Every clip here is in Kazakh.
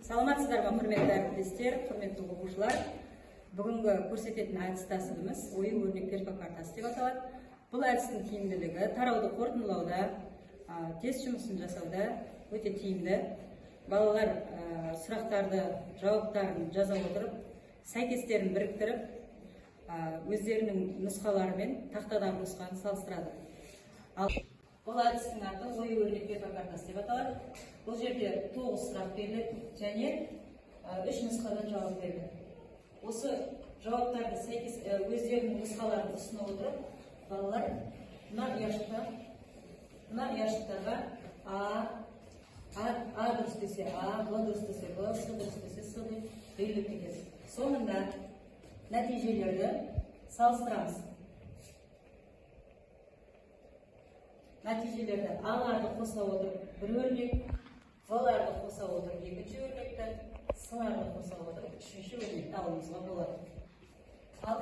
Саламатсыздар ма, құрметті әріптестер, құрметті оқушылар. Бүгінгі көрсететін әдіс тәсіліміз ою-өрнек перфо картасы деп аталады. Бұл әдістің тиімділігі тарауды қорытындылауда, тест жұмысын жасауда өте тиімді. Балалар сұрақтарды, жауаптарын жаза отырып, сәйкестерін біріктіріп, өздерінің нұсқаларымен тақтадан нұсқаны салыстырады. Бұл әдістің аты ою-өрнек перфо картасы деп аталады. Бұл жерде 9 сұрақ беріледі және 3 нұсқадан жауап беріледі. Осы жауаптарды сәйкес өздерінің нұсқаларын ұсына отырып, балалар мына ұяшықтарға А дұрыс десе А, Б дұрыс десе Б, С дұрыс десе С деп белгілеп кетеді. Соңында нәтижелерді салыстырамыз. Нәтижелерді А-ларды қоса отырып бір өрнек, В-ларды қоса отырып екінші өрнекті, С-ларды қоса отырып үшінші өрнекті алуымызға болады. Ал,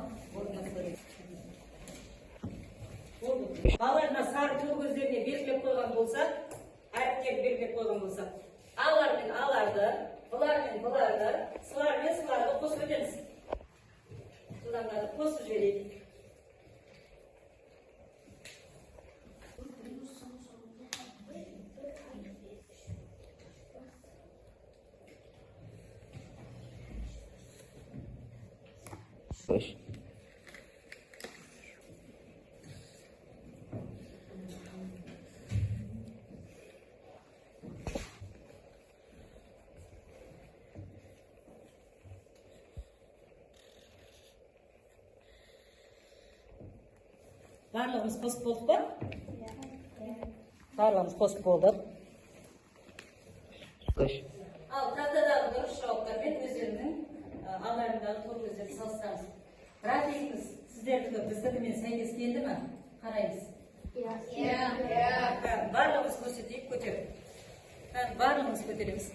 балаларына сары төл көздеріне белгілеп қойған болса, әріптер белгілеп қойған болса, А-лар мен А-ларды, В-лар мен В-ларды, С-лар мен С-ларды қосып өтеміз. Содан қосып жіберейік. Барлығымыз қосып болдық па? Барлығымыз қосып болдық. Ал тақтадағы дұрыс жауаптармен өздерінің алдарындағы топ өздерін салыстырамыз. Бірақ дейміз, сіздердікі біздікімен сәйкес келді ме? Қараймыз. Барлығымыз көрсетейік, көтеріп. Барлығымыз көтереміз.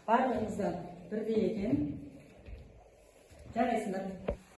Барлығымызда бірдей екен. Жарайсыңдар.